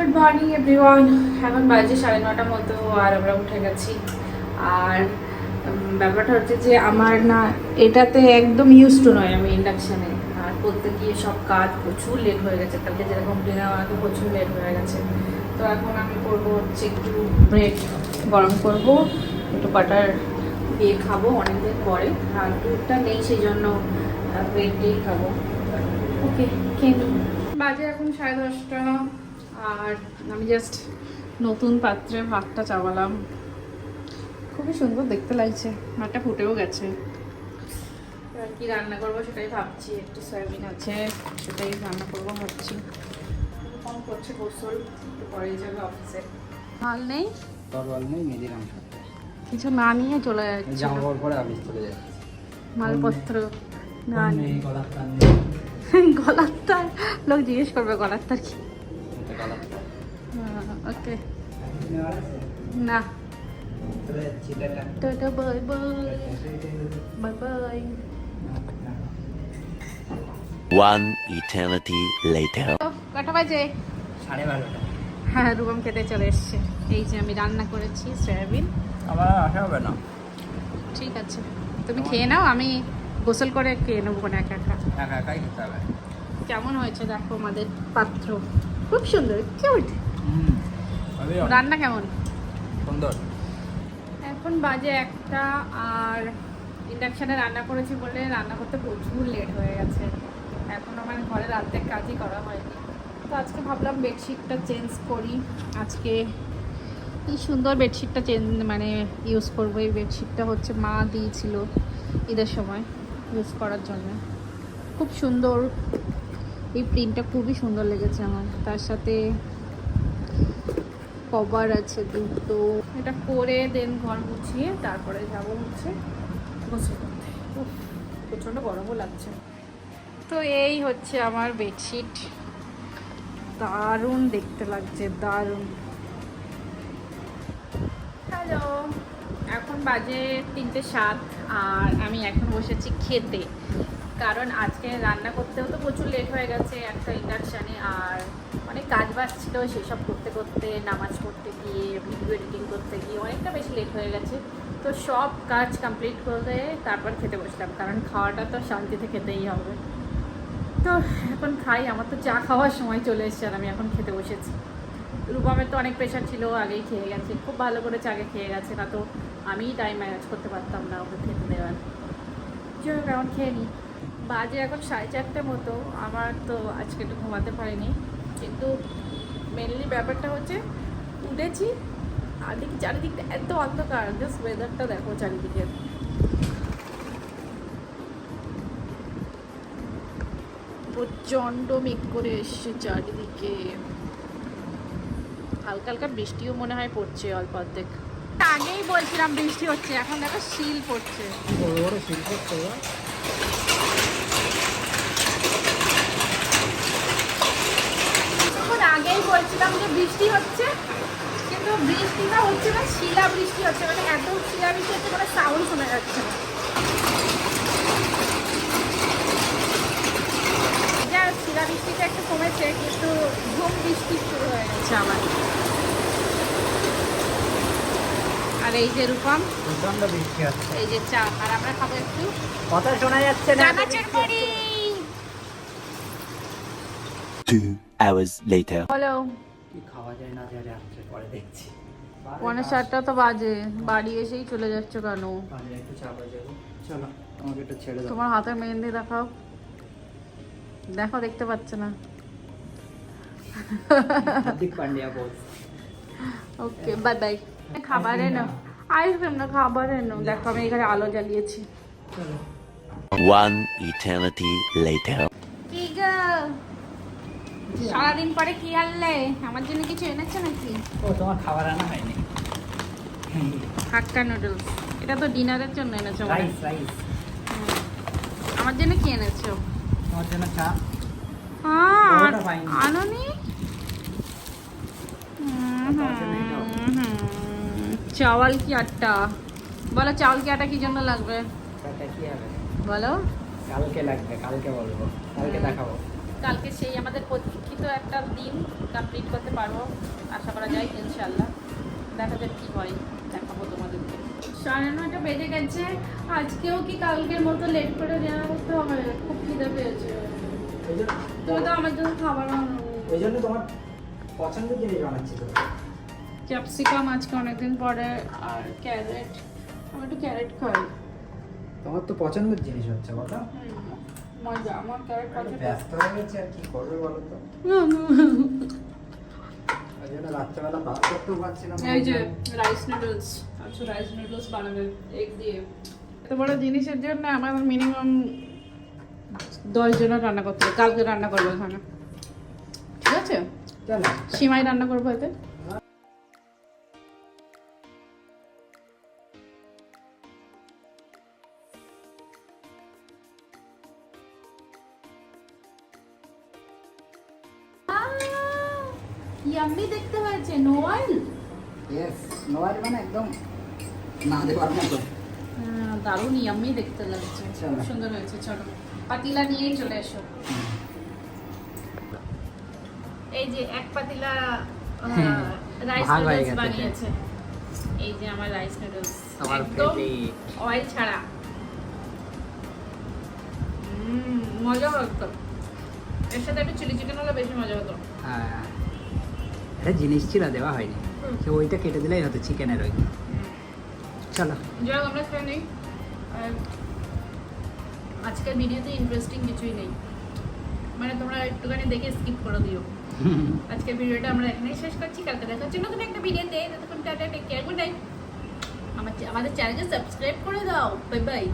Good morning everyone. এখন বাজে 9:30 মতো আর আমরা উঠে গেছি। আর ব্যাপারটা হচ্ছে যে আমার না এটাতে একদম ইউজ টু নয় আমি ইন্ডাকশানে, আর করতে গিয়ে সব কাজ প্রচুর লেট হয়ে গেছে। কালকে যেরকম ডিনার বানাতে প্রচুর লেট হয়ে গেছে। তো এখন আমি করবো হচ্ছে একটু ব্রেড গরম করব, একটু বাটার দিয়ে খাবো অনেকদিন পরে। আর দুধটা নেই সেই জন্য ব্রেড দিয়েই খাবো। ওকে, খেয়ে নিই। বাজে এখন 10:30 আর আমি জাস্ট নতুন পাত্রে ভাতটা চাওয়ালাম। খুবই সুন্দর দেখতে লাগছে, ভাতটা ফুটেও গেছে। এবার কি রান্না করবো সেটাই ভাবছি। একটু সয়াবিন আছে, সেটাই রান্না করবো ভাবছি। কম করছে গোসল, একটু পরেই যাবে অফিসে। মাল নেই, তরোয়াল নেই, মেদিরাম সাথে কিছু না নিয়ে চলে যাচ্ছে। জামা কাপড় পরে অফিস চলে যাচ্ছে। মালপত্র না নেই, নিয়ে গলার তার নেই। গলার তার, লোক জিজ্ঞেস করবে গলার তার কি। এটা গলার তার। ওকে, নেওয়ার আছে? না। চলে যাচ্ছি, tata. Tata, bye bye, bye bye. One eternity later. কটা বাজে? 12:30। হ্যাঁ, রুবাম খেতে চলে এসছে। এই যে আমি রান্না করেছি সয়াবিন। আমার আসা হবে না। ঠিক আছে, তুমি খেয়ে নাও, আমি গোসল করে খেয়ে নেবো কোনো একা একা। একা একাই খেতে হবে। কেমন হয়েছে দেখো আমাদের পাত্র, খুব সুন্দর, কিউট। রান্না কেমন? সুন্দর। এখন বাজে 1টা আর ইন্ডাকশানে রান্না করেছি বলে রান্না করতে প্রচুর লেট হয়ে গেছে। এখন আমার ঘরের অর্ধেক কাজই করা হয়নি। তো আজকে ভাবলাম বেডশিটটা চেঞ্জ করি। আজকে কি সুন্দর বেডশিটটা মানে ইউজ করবো। এই বেডশিটটা হচ্ছে মা দিয়েছিল ঈদের সময় ইউজ করার জন্য। খুব সুন্দর, এই প্রিন্টটা খুবই সুন্দর লেগেছে আমার। তার সাথে কভার আছে দুটো। এটা করে দেন ঘর গুছিয়ে তারপরে যাবো হচ্ছে গোসল করতে। উফ, প্রচণ্ড গরমও লাগছে। তো এই হচ্ছে আমার বেডশিট, দারুণ দেখতে লাগছে, দারুণ। হ্যালো, এখন বাজে 3:07 আর আমি এখন বসেছি খেতে। কারণ আজকে রান্না করতেও তো প্রচুর লেট হয়ে গেছে একটা ইন্ডাকশানে, আর অনেক কাজ বাজ ছিল সেসব করতে করতে, নামাজ পড়তে গিয়ে, ভিডিও এডিটিং করতে গিয়ে অনেকটা বেশি লেট হয়ে গেছে। তো সব কাজ কমপ্লিট করে তারপর খেতে বসলাম, কারণ খাওয়াটা তো শান্তিতে খেতেই হবে। তো এখন খাই, আমার তো চা খাওয়ার সময় চলে এসেছে আর আমি এখন খেতে বসেছি। রূপমের তো অনেক প্রেশার ছিল, আগেই খেয়ে গেছে, খুব ভালো করে চাকে খেয়ে গেছে, না তো আমি টাইম ম্যানেজ করতে পারতাম না ওকে খেতে দেওয়ার। যাই হোক, এখন খেয়ে নিই। বাজে এখন 4:30 মতো। আমার তো আজকে একটু ঘুমাতে পারিনি, কিন্তু মেনলি ব্যাপারটা হচ্ছে উঠেছি আর দেখি চারিদিকটা এত অন্ধকার। জাস্ট ওয়েদারটা দেখো চারিদিকে, প্রচণ্ড মেঘ করে এসছে চারিদিকে। হালকা হালকা বৃষ্টিও মনে হয় পড়ছে অল্প অর্ধেক। আগেই বলছিলাম বৃষ্টি হচ্ছে, এখন দেখো শিল পড়ছে। বড় বড় শিল্প করবা। আগেই বলছিলাম যে বৃষ্টি হচ্ছে, কিন্তু বৃষ্টিটা হচ্ছে না, শিলা বৃষ্টি হচ্ছে। মানে এত শিলা বৃষ্টি হচ্ছে, মানে সাউন্ড শোনা যাচ্ছে না। যা শিলা বৃষ্টিটা একটু কমেছে, কিন্তু ঝুম বৃষ্টি শুরু হয়ে গেছে আবার। আর এই যে রূপম, প্রচন্ড বৃষ্টি হচ্ছে। এই যে চা, আর আমরা খাবো একটু কথা শোনা যাচ্ছে না। চানাচুর মুড়ি। 2 hours later. হ্যালো, কি খাওয়া যায় না যায় রাত্রে পরে দেখছি। 7:45 তো বাজে, বাড়ি এসেই চলে যাচ্ছ কেন? বাজে একটু চাপ হয়ে যাবো। চলো আমাকে একটু ছেড়ে দাও। তোমার হাতের মেহেন্দি দেখাও, দেখো, দেখতে পাচ্ছে না। হার্দিক পান্ডিয়া বস। ওকে, বাই বাই। খাবার এনো, আইসক্রিম না, খাবার এনো। দেখো আমি এখানে আলো জ্বালিয়েছি। চলো। 1 eternity later. কি গো, সারাদিন পরে কি আনলে? আমার জন্য কিছু এনেছো নাকি? ও, তোমার খাবার আনা হয়নি। হাক্কা নুডলস, এটা তো ডিনারের জন্য এনেছো। Rice rice. আমার জন্য কি এনেছো? তোমার জন্য চা। হ্যাঁ, বড়টা পাইনি। আনোনি? তোমার জন্য এটাও। চাওয়াল কি আটা? বলো চাউল কি আটা কি জন্য লাগবে চাটা কি হবে? বলো। কালকে লাগবে, কালকে বলবো, কালকে দেখাবো। কালকে সেই আমাদের প্রতীক্ষিত একটা দিন কমপ্লিট করতে পারবো আশা করা যায় ইনশাল্লাহ। দেখা যাক কী হয়, দেখাবো তোমাদেরকে। 9:30 বেজে গেছে। আজকেও কি কালকের মতো লেট করে দেওয়া করতে হবে? খুব খিদে পেয়েছে। তুমি তো আমার জন্য খাবার আনো। ওই জন্য তোমার পছন্দের জিনিস বানাচ্ছি তো। ক্যাপসিকাম আজকে অনেকদিন পরে, আর ক্যারেট। আমি একটু ক্যারেট খাই। তোমার তো পছন্দের জিনিস হচ্ছে বলো। মজা, আমার ক্যারেট পছন্দ। ব্যস্ত হয়ে গেছে আর কি করবে বলো তো। ওই জন্য রাত্রেবেলা বার করতেও পারছি না। এই যে রাইস নুডলস, আচ্ছা রাইস নুডলস বানাবে এগ দিয়ে। এত বড় জিনিসের জন্য আমার মিনিমাম 10 জনের রান্না করতে হবে। কালকে রান্না করবো এখানে, ঠিক আছে? চলো সিমাই রান্না করবো এতে। ইয়াম্মি দেখতে হয়েছে, নো অয়েল। ইয়েস, নোয়াল মানে একদম না দেওয়ার মতো। দারুণ ইয়াম্মি দেখতে লাগছে, চলো। খুব সুন্দর হয়েছে। চলো পাতিলা নিয়েই চলে এসো। এই যে এক পাতিলা রাইস ভাগ হয়ে নুডলস গেছে। বানিয়েছে। এই যে আমার রাইস নুডলস, আমার একদম favorite। অয়েল ছাড়া। মজা হতো। এর সাথে একটু চিলি চিকেন হলে বেশি মজা হতো। হ্যাঁ, একটা জিনিস ছিল দেওয়া হয়নি, সে ওইটা কেটে দিলেই হতো, চিকেনের ওই। চলো যাই হোক, আমরা খেয়ে নিই। আর আজকের ভিডিওতে ইন্টারেস্টিং কিছুই নেই, মানে তোমরা একটুখানি দেখে স্কিপ করে দিও। আজকের ভিডিওটা আমরা এখানেই শেষ করছি। কালকে দেখা হচ্ছে নতুন একটা ভিডিওতে। ততক্ষণ tata, take care, good night. আমাদের চ্যানেলকে সাবস্ক্রাইব করে দাও। Bye by.